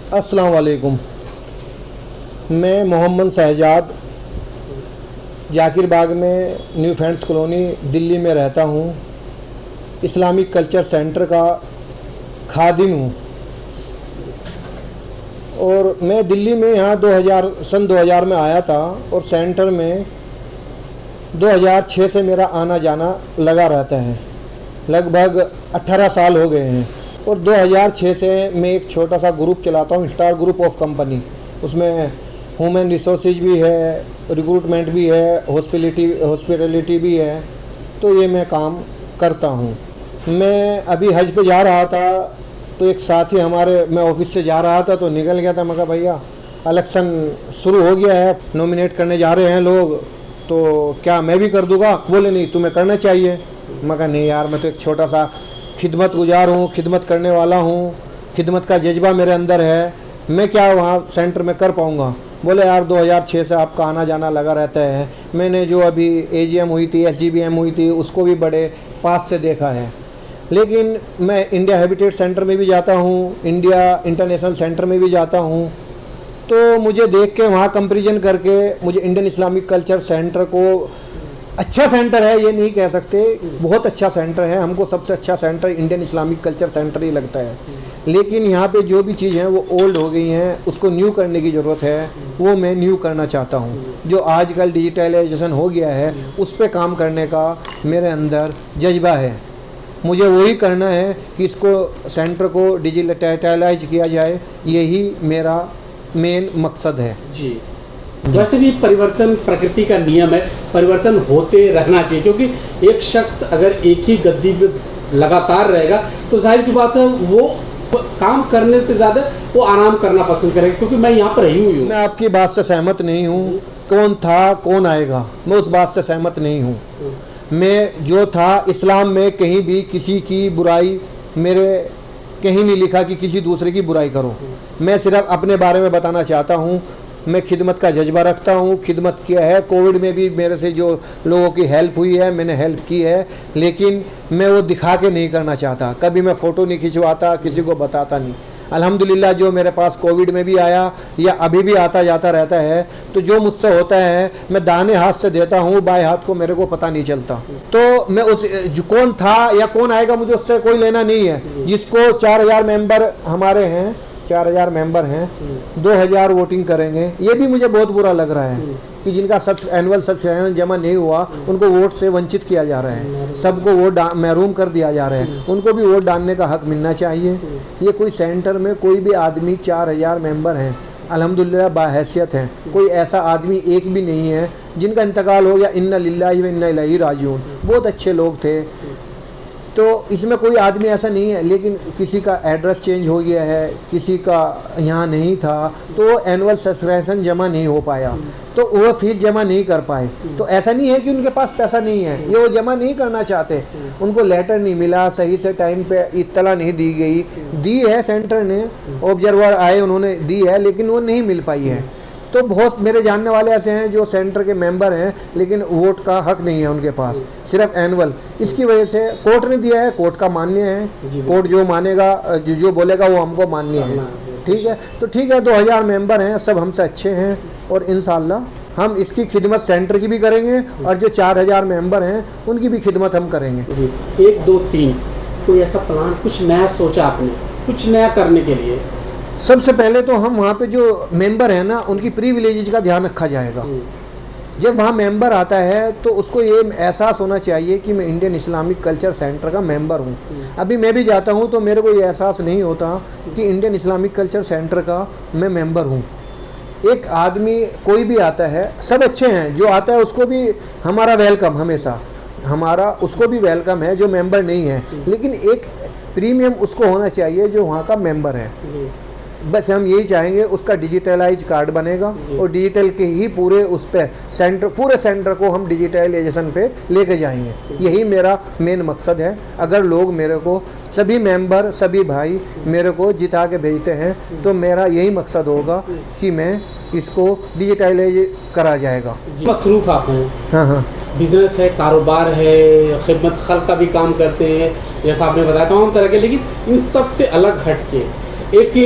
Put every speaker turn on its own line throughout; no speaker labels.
अस्सलाम वालेकुम। मैं मोहम्मद शहजाद जाकिर बाग में न्यू फ्रेंड्स कॉलोनी दिल्ली में रहता हूँ। इस्लामिक कल्चर सेंटर का खादिम हूँ और मैं दिल्ली में यहाँ सन 2000 में आया था और सेंटर में 2006 से मेरा आना जाना लगा रहता है। लगभग 18 साल हो गए हैं और 2006 से मैं एक छोटा सा ग्रुप चलाता हूँ, स्टार ग्रुप ऑफ कंपनी। उसमें ह्यूमन रिसोर्सेज भी है, रिक्रूटमेंट भी है, हॉस्पिटलिटी भी है। तो ये मैं काम करता हूँ। मैं अभी हज पे जा रहा था तो एक साथी हमारे, मैं ऑफिस से जा रहा था तो निकल गया था। मैं कहा भैया इलेक्शन शुरू हो गया है, नॉमिनेट करने जा रहे हैं लोग, तो क्या मैं भी कर दूंगा? बोले नहीं, तुम्हें करना चाहिए। मैं कहा नहीं यार, मैं तो एक छोटा सा खिदमत गुजार हूँ, खिदमत करने वाला हूँ, खिदमत का जज्बा मेरे अंदर है, मैं क्या वहाँ सेंटर में कर पाऊँगा? बोले यार 2006 से आपका आना जाना लगा रहता है। मैंने जो अभी AGM हुई थी, SGBM हुई थी, उसको भी बड़े पास से देखा है। लेकिन मैं इंडिया हैबिटेट सेंटर में भी जाता हूँ, इंडिया इंटरनेशनल सेंटर में भी जाता हूँ, तो मुझे देख के वहाँ कंपैरिजन करके मुझे इंडियन इस्लामिक कल्चर सेंटर को अच्छा सेंटर है ये नहीं कह सकते, बहुत अच्छा सेंटर है। हमको सबसे अच्छा centre Indian Islamic culture centre ही लगता है। लेकिन यहाँ पे जो भी चीज़ हैं वो ओल्ड हो गई हैं, उसको न्यू करने की ज़रूरत है। वो मैं न्यू करना चाहता हूँ। जो आजकल डिजिटलाइजेशन हो गया है उस पर काम करने का मेरे अंदर जज्बा है। मुझे वही करना है कि इसको सेंटर को डिजिटलाइज किया जाए, यही मेरा मेन मकसद है
जी। वैसे भी परिवर्तन प्रकृति का नियम है, परिवर्तन होते रहना चाहिए, क्योंकि एक शख्स अगर एक ही गद्दी पे लगातार रहेगा तो जाहिर सी बात है वो काम करने से ज़्यादा वो आराम करना पसंद करेगा। क्योंकि मैं यहाँ पर रही हुई हूँ।
मैं आपकी बात से सहमत नहीं हूँ। कौन था कौन आएगा, मैं उस बात से सहमत नहीं हूँ। मैं जो था, इस्लाम में कहीं भी किसी की बुराई, मेरे कहीं नहीं लिखा कि किसी दूसरे की बुराई करो। मैं सिर्फ अपने बारे में बताना चाहता हूँ। मैं खिदमत का जज्बा रखता हूँ, खिदमत किया है। कोविड में भी मेरे से जो लोगों की हेल्प हुई है मैंने हेल्प की है, लेकिन मैं वो दिखा के नहीं करना चाहता। कभी मैं फ़ोटो नहीं खिंचवाता, किसी को बताता नहीं। अल्हम्दुलिल्लाह जो मेरे पास कोविड में भी आया या अभी भी आता जाता रहता है, तो जो मुझसे होता है मैं दाहिने हाथ से देता हूँ, बाएं हाथ को मेरे को पता नहीं चलता। तो मैं उस जो कौन था या कौन आएगा मुझे उससे कोई लेना नहीं है। जिसको 4000 मेंबर हमारे हैं, 4000 मेंबर हैं, 2000 वोटिंग करेंगे। ये भी मुझे बहुत बुरा लग रहा है कि जिनका एनुअल सब्सक्रिप्शन जमा नहीं हुआ उनको वोट से वंचित किया जा रहा है, सबको वोट महरूम कर दिया जा रहा है। उनको भी वोट डालने का हक मिलना चाहिए। ये कोई सेंटर में कोई भी आदमी, 4000 मेंबर हैं, अल्हम्दुलिल्लाह बाहैसियत हैं। कोई ऐसा आदमी एक भी नहीं है जिनका इंतकाल हो गया। इन्ना लिल्लाहि व इन्ना इलैहि राजिऊन। बहुत अच्छे लोग थे, तो इसमें कोई आदमी ऐसा नहीं है। लेकिन किसी का एड्रेस चेंज हो गया है, किसी का यहाँ नहीं था, तो एनुअल सब्सक्रिप्शन जमा नहीं हो पाया, तो वो फीस जमा नहीं कर पाए। तो ऐसा नहीं है कि उनके पास पैसा नहीं है, ये वो जमा नहीं करना चाहते। उनको लेटर नहीं मिला, सही से टाइम पे इत्तला नहीं दी गई। दी है सेंटर ने, ऑब्जर्वर आए उन्होंने दी है, लेकिन वो नहीं मिल पाई है। तो बहुत मेरे जानने वाले ऐसे हैं जो सेंटर के मेंबर हैं लेकिन वोट का हक नहीं है उनके पास, सिर्फ एनुअल। इसकी वजह से कोर्ट ने दिया है, कोर्ट का मान्य है, कोर्ट जो मानेगा, जो बोलेगा वो हमको मान्य है। ठीक है, तो ठीक है, 2000 मेंबर हैं, सब हमसे अच्छे हैं और इंशाल्लाह हम इसकी खिदमत सेंटर की भी करेंगे और जो 4000 मेंबर हैं उनकी भी खिदमत हम करेंगे।
1 2 3 कोई ऐसा प्लान, कुछ नया सोचा आपने, कुछ नया करने के लिए?
सबसे पहले तो हम वहाँ पे जो मेंबर हैं ना, उनकी प्रिविलेजेज का ध्यान रखा जाएगा। जब वहाँ मेंबर आता है तो उसको ये एहसास होना चाहिए कि मैं इंडियन इस्लामिक कल्चर सेंटर का मेंबर हूँ। अभी मैं भी जाता हूँ तो मेरे को ये एहसास नहीं होता कि इंडियन इस्लामिक कल्चर सेंटर का मैं मेंबर हूँ। एक आदमी कोई भी आता है, सब अच्छे हैं, जो आता है उसको भी हमारा वेलकम, हमेशा हमारा उसको भी वेलकम है जो मेंबर नहीं है। लेकिन एक प्रीमियम उसको होना चाहिए जो वहाँ का मेंबर है। बस हम यही चाहेंगे, उसका डिजिटलाइज कार्ड बनेगा और डिजिटल के ही पूरे उस पे सेंटर, पूरे सेंटर को हम डिजिटलाइजेशन पे लेके जाएंगे। यही मेरा मेन मकसद है। अगर लोग मेरे को, सभी मेंबर, सभी भाई मेरे को जिता के भेजते हैं तो मेरा यही मकसद होगा कि मैं इसको डिजिटलाइज करा जाएगा।
मसरूफ़ आप हैं?
हाँ,
बिजनेस है, कारोबार है, खिदमत खल्क का भी काम करते हैं, जैसा आपने बताया तमाम तरह के। लेकिन इन सब से अलग हट के एक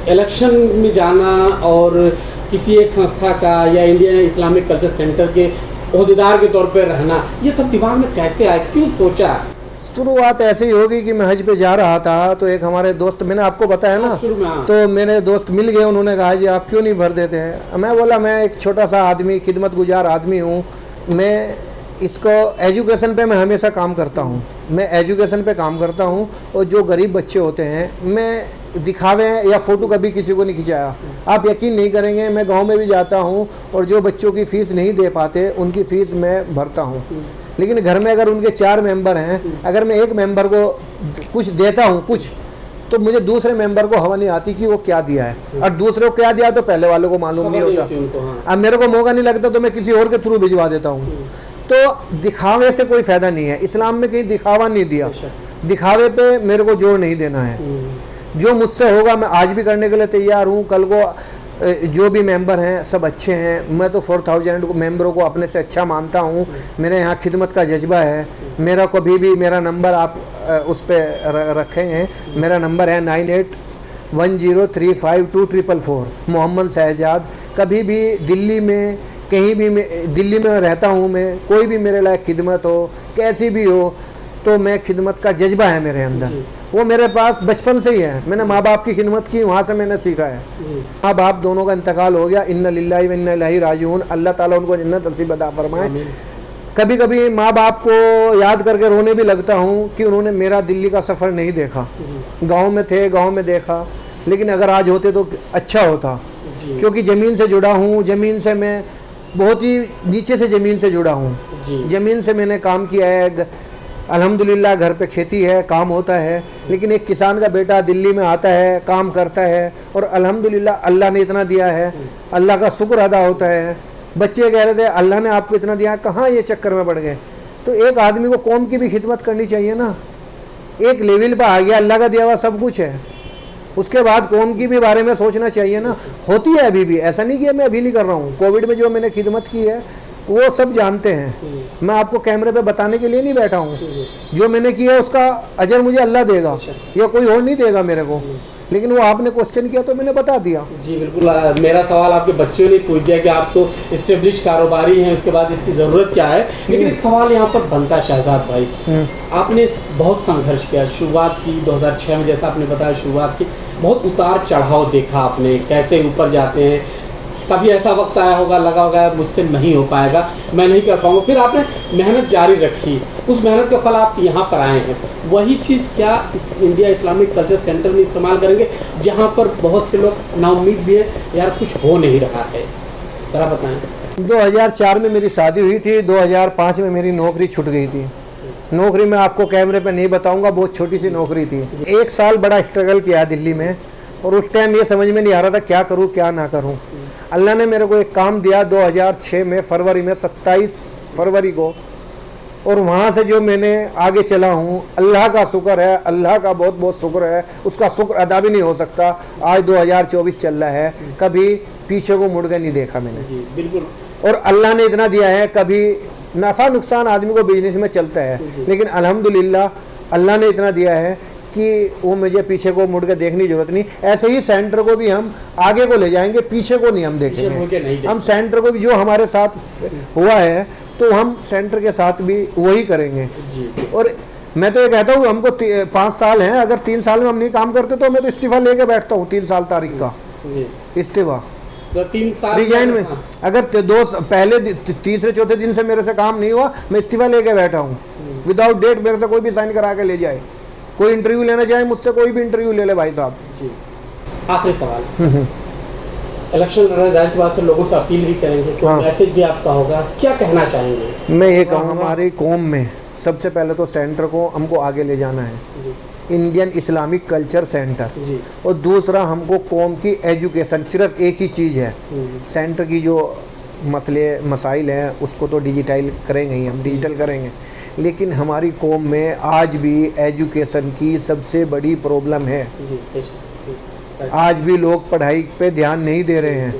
इलेक्शन में जाना और किसी एक संस्था का या इंडियन इस्लामिक कल्चर सेंटर के ओहदेदार के तौर पर रहना, ये सब दिमाग में कैसे आया, क्यों सोचा?
शुरुआत ऐसी होगी कि मैं हज पे जा रहा था तो एक हमारे दोस्त, मैंने आपको बताया ना,
शुरू में, हाँ।
तो मेरे दोस्त मिल गए, उन्होंने कहा जी आप क्यों नहीं भर देते हैं। मैं बोला मैं एक छोटा सा आदमी, खिदमत गुजार आदमी हूँ, मैं इसको एजुकेशन पे मैं हमेशा काम करता हूँ, मैं एजुकेशन पे काम करता हूँ। और जो गरीब बच्चे होते हैं, मैं दिखावे या फ़ोटो कभी किसी को नहीं खिंचाया। आप यकीन नहीं करेंगे, मैं गांव में भी जाता हूँ और जो बच्चों की फ़ीस नहीं दे पाते उनकी फ़ीस मैं भरता हूँ। लेकिन घर में अगर उनके 4 मेंबर हैं, अगर मैं एक मेंबर को कुछ देता हूँ कुछ, तो मुझे दूसरे मेंबर को हवा नहीं आती कि वो क्या दिया है, और दूसरे को क्या दिया तो पहले वालों को मालूम नहीं होता। अब मेरे को मौका नहीं लगता तो मैं किसी और के थ्रू भिजवा देता हूँ। तो दिखावे से कोई फ़ायदा नहीं है। इस्लाम में कहीं दिखावा नहीं दिया, दिखावे पे मेरे को जोर नहीं देना है। जो मुझसे होगा मैं आज भी करने के लिए तैयार हूँ। कल को जो भी मेंबर हैं सब अच्छे हैं, मैं तो 4000 मेंबरों को अपने से अच्छा मानता हूँ। मेरे यहाँ खिदमत का जज्बा है। मेरा कभी भी, मेरा नंबर आप उस पर रखे हैं, मेरा नंबर है 9810352444, मोहम्मद शहजाद। कभी भी दिल्ली में, कहीं भी दिल्ली में रहता हूँ मैं, कोई भी मेरे लायक खिदमत हो, कैसी भी हो, तो मैं खिदमत का जज्बा है मेरे अंदर, वो मेरे पास बचपन से ही है। मैंने माँ बाप की खिदमत की, वहाँ से मैंने सीखा है। माँ बाप दोनों का इंतकाल हो गया, इन्ना लिल्लाहि व इन्ना इलैहि राजिऊन, अल्लाह ताला उनको जन्नत नसीब अता फरमाए। कभी कभी माँ बाप को याद करके रोने भी लगता हूँ कि उन्होंने मेरा दिल्ली का सफ़र नहीं देखा। गाँव में थे, गाँव में देखा, लेकिन अगर आज होते तो अच्छा होता, क्योंकि ज़मीन से जुड़ा हूँ। ज़मीन से मैं बहुत ही नीचे से ज़मीन से जुड़ा हूँ, ज़मीन से मैंने काम किया है। अल्हम्दुलिल्लाह घर पे खेती है, काम होता है। लेकिन एक किसान का बेटा दिल्ली में आता है, काम करता है, और अल्हम्दुलिल्लाह अल्लाह ने इतना दिया है, अल्लाह का शुक्र अदा होता है। बच्चे कह रहे थे अल्लाह ने आपको इतना दिया, कहाँ ये चक्कर में पड़ गए। तो एक आदमी को कौम की भी खिदमत करनी चाहिए ना। एक लेवल पर आ गया, अल्लाह का दिया हुआ सब कुछ है, उसके बाद कौम की भी बारे में सोचना चाहिए ना। होती है अभी भी, ऐसा नहीं कि मैं अभी नहीं कर रहा हूँ। कोविड में जो मैंने खिदमत की है वो सब जानते हैं, मैं आपको कैमरे पे बताने के लिए नहीं बैठा हूँ। जो मैंने किया है उसका अजर मुझे अल्लाह देगा या कोई और नहीं देगा मेरे को, लेकिन वो आपने क्वेश्चन किया तो मैंने बता दिया।
जी बिल्कुल। मेरा सवाल आपके बच्चों ने पूछ दिया कि आप तो इस्टेब्लिश कारोबारी हैं, उसके बाद इसकी ज़रूरत क्या है। लेकिन एक सवाल यहाँ पर बनता है शहजाद भाई, आपने बहुत संघर्ष किया, शुरुआत की 2006 में, जैसा आपने बताया शुरुआत की, बहुत उतार चढ़ाव देखा आपने, कैसे ऊपर जाते हैं। कभी ऐसा वक्त आया होगा, लगा होगा मुझसे नहीं हो पाएगा, मैं नहीं कर पाऊंगा, फिर आपने मेहनत जारी रखी, उस मेहनत का फल आप यहाँ पर आए हैं। वही चीज़ क्या इस इंडिया इस्लामिक कल्चर सेंटर में इस्तेमाल करेंगे, जहाँ पर बहुत से लोग नाउम्मीद भी है, यार कुछ हो नहीं रहा है? ज़रा बताएं।
2004 में मेरी शादी हुई थी, 2005 में मेरी नौकरी छूट गई थी। नौकरी मैं आपको कैमरे पे नहीं बताऊंगा, बहुत छोटी सी नौकरी थी। 1 साल बड़ा स्ट्रगल किया दिल्ली में, और उस टाइम ये समझ में नहीं आ रहा था क्या करूं क्या ना करूं। अल्लाह ने मेरे को एक काम दिया 2006 में, फरवरी में, 27 फरवरी को, और वहाँ से जो मैंने आगे चला हूँ, अल्लाह का शुक्र है, अल्लाह का बहुत बहुत शुक्र है, उसका शुक्र अदा भी नहीं हो सकता। आज 2024 चल रहा है, कभी पीछे को मुड़ के नहीं देखा मैंने।
बिल्कुल।
और अल्लाह ने इतना दिया है, कभी नफ़ा नुकसान आदमी को बिजनेस में चलता है, लेकिन अल्हम्दुलिल्लाह अल्लाह ने इतना दिया है कि वो मुझे पीछे को मुड़ के देखने की जरूरत नहीं। ऐसे ही सेंटर को भी हम आगे को ले जाएंगे, पीछे को नहीं हम देखेंगे। हम सेंटर को भी, जो हमारे साथ हुआ है तो हम सेंटर के साथ भी वही करेंगे। और मैं तो ये कहता हूँ, हमको 5 साल हैं, अगर 3 साल में हम नहीं काम करते तो मैं तो इस्तीफा लेके बैठता हूँ। 3 साल तारीख का इस्तीफा,
3 साल
रिजाइन में। अगर पहले तीसरे चौथे दिन से मेरे से काम नहीं हुआ, मैं इस्तीफा लेके बैठा हूँ विदाउट डेट। मेरे से कोई भी साइन करा के ले जाए, कोई इंटरव्यू लेना चाहे मुझसे, कोई भी इंटरव्यू ले ले भाई साहब।
आखिरी सवाल, इलेक्शन लड़ रहे, जाहिर सी बात है लोगों से अपील भी करेंगे, तो मैसेज भी आपका होगा, क्या कहना चाहेंगे?
मैं ये कहूँगा, हमारी कौम में सबसे पहले तो सेंटर को हमको आगे ले जाना है, इंडियन इस्लामिक कल्चर सेंटर। और दूसरा, हमको कौम की एजुकेशन, सिर्फ एक ही चीज़ है, सेंटर की जो मसले मसाइल हैं उसको तो डिजिटाइल करेंगे ही, हम डिजिटल करेंगे, लेकिन हमारी कौम में आज भी एजुकेशन की सबसे बड़ी प्रॉब्लम है। आज भी लोग पढ़ाई पे ध्यान नहीं दे रहे हैं।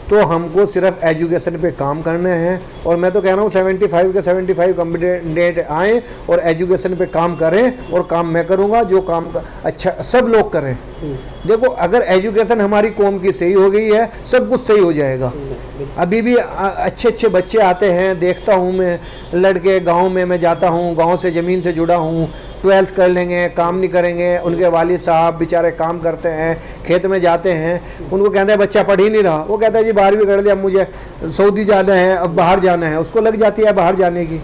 तो हमको सिर्फ एजुकेशन पे काम करने हैं। और मैं तो कह रहा हूँ 75 के 75 कैंडिडेट आएँ और एजुकेशन पे काम करें, और काम मैं करूँगा, जो काम अच्छा सब लोग करें। देखो, अगर एजुकेशन हमारी कौम की सही हो गई है, सब कुछ सही हो जाएगा। अभी भी अच्छे अच्छे बच्चे आते हैं, देखता हूँ मैं, लड़के गांव में मैं जाता हूँ, गांव से ज़मीन से जुड़ा हूँ, 12th कर लेंगे, काम नहीं करेंगे, उनके वालिद साहब बेचारे काम करते हैं, खेत में जाते हैं, उनको कहते हैं बच्चा पढ़ ही नहीं रहा, वो कहता है जी 12वीं कर लिया, अब मुझे सऊदी जाना है, अब बाहर जाना है, उसको लग जाती है बाहर जाने की,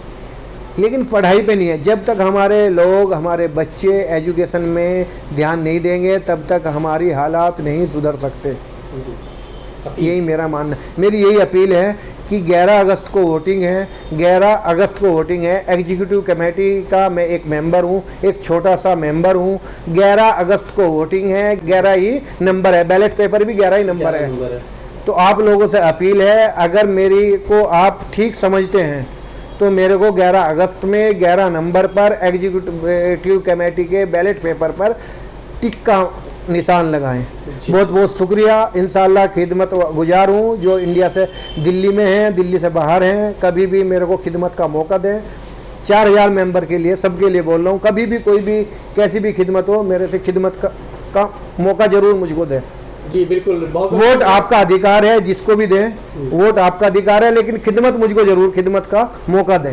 लेकिन पढ़ाई पे नहीं है। जब तक हमारे लोग, हमारे बच्चे एजुकेशन में ध्यान नहीं देंगे, तब तक हमारी हालात नहीं सुधर सकते। यही मेरा मानना, मेरी यही अपील है कि 11 अगस्त को वोटिंग है, 11 अगस्त को वोटिंग है। एग्जीक्यूटिव कमेटी का मैं एक मेंबर हूँ, एक छोटा सा मेंबर हूँ। 11 अगस्त को वोटिंग है, 11 ही नंबर है, बैलेट पेपर भी 11 ही नंबर है। तो आप लोगों से अपील है, अगर मेरी को आप ठीक समझते हैं तो मेरे को 11 अगस्त में 11 नंबर पर एग्जीक्यूटिव कमेटी के बैलेट पेपर पर टिक का निशान लगाएं। बहुत बहुत शुक्रिया। इंशाल्लाह खिदमत गुजार हूँ, जो इंडिया से दिल्ली में हैं, दिल्ली से बाहर हैं, कभी भी मेरे को खिदमत का मौका दें। 4000 मेंबर के लिए, सबके लिए बोल रहा हूँ, कभी भी कोई भी कैसी भी खिदमत हो, मेरे से खिदमत का मौका ज़रूर मुझको दें।
जी बिल्कुल, बहुत
वोट आपका अधिकार है, जिसको भी दें, वोट आपका अधिकार है, लेकिन खिदमत मुझको ज़रूर खिदमत का मौका दें।